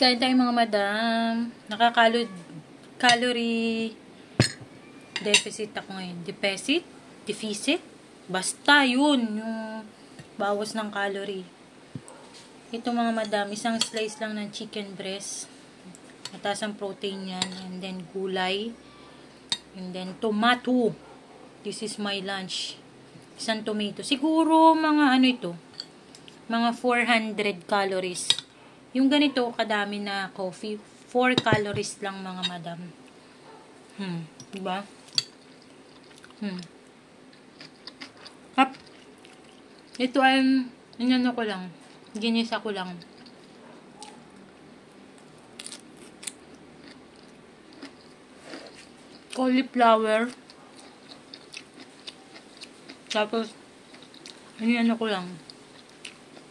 Kain tayo mga madam. Calorie deficit ako ngayon. Deficit? Basta yun. Yung bawas ng calorie. Ito mga madam, isang slice lang ng chicken breast. Mataas ang protein yan. And then gulay. And then tomato. This is my lunch. Isang tomato. Siguro mga ano ito? Mga 400 calories. Yung ganito kadami na coffee, 4 calories lang mga madam. Diba? Hap. Ito ay inano ko lang. Ginisa ko lang. Cauliflower. Tapos inano ko lang.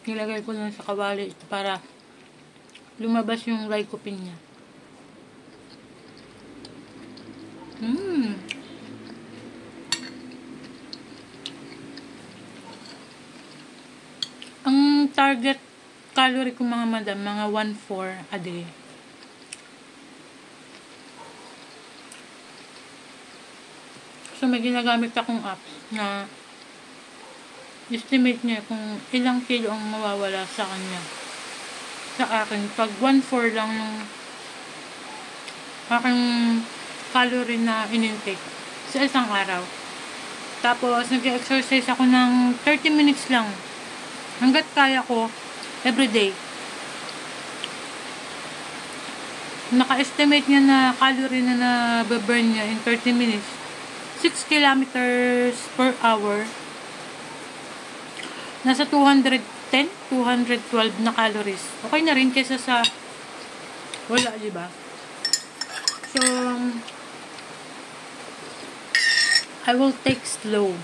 Nilagay ko lang sa kawali para lumabas yung lycopene niya. Ang target calorie ko mga madam, mga 1.4 a day. So may ginagamit akong app na estimate niya kung ilang kilo ang mawawala sa kanya. Sa akin, pag 1.4 lang yung aking calorie na in-intake sa isang araw. Tapos, nag-exercise ako ng 30 minutes lang. Hanggat kaya ko, everyday. Naka-estimate niya na calorie na na-burn niya in 30 minutes. 6 kilometers per hour. Nasa 210, 212 na calories. Okay na rin kaysa sa wala, diba? So, I will take slow.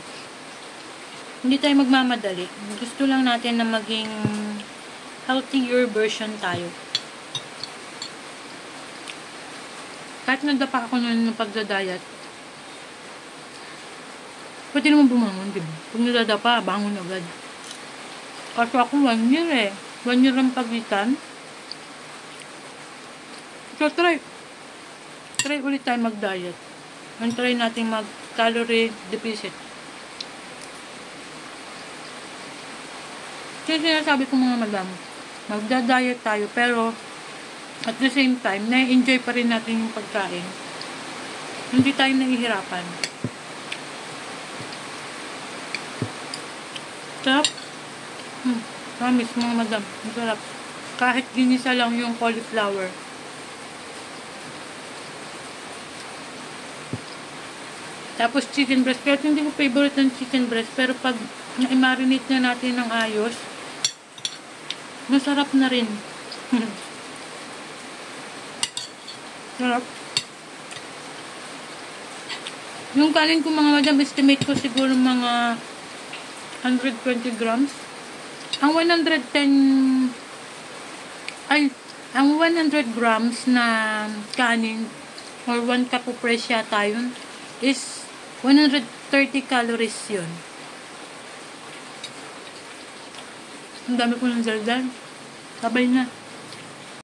Hindi tayo magmamadali. Gusto lang natin na maging healthier version tayo. Kahit nadapa ako nun ng pagdadayat, pwede naman bumangon, diba? Pag nadadapa, bangon agad. Kasi ako 1 year 1 year ang pagitan. So, try ulit tayo mag-diet. And try natin mag-calorie deficit. Kasi sinasabi ko mga madam, magda-diet tayo, pero at the same time, na-enjoy pa rin natin yung pagkain. Hindi tayo nahihirapan. Sarap. Promise mga madam, ang sarap. Kahit ginisa lang yung cauliflower. Tapos chicken breast. Kaya hindi ko favorite ng chicken breast. Pero pag na-marinate na natin ng ayos, masarap na rin. Sarap. Yung kanin ko mga madam, estimate ko siguro mga 120 grams. Ang 100 grams na kanin or 1 cup of rice yata yun is 130 calories yun. Ang dami ko ng daldal. Sabay na.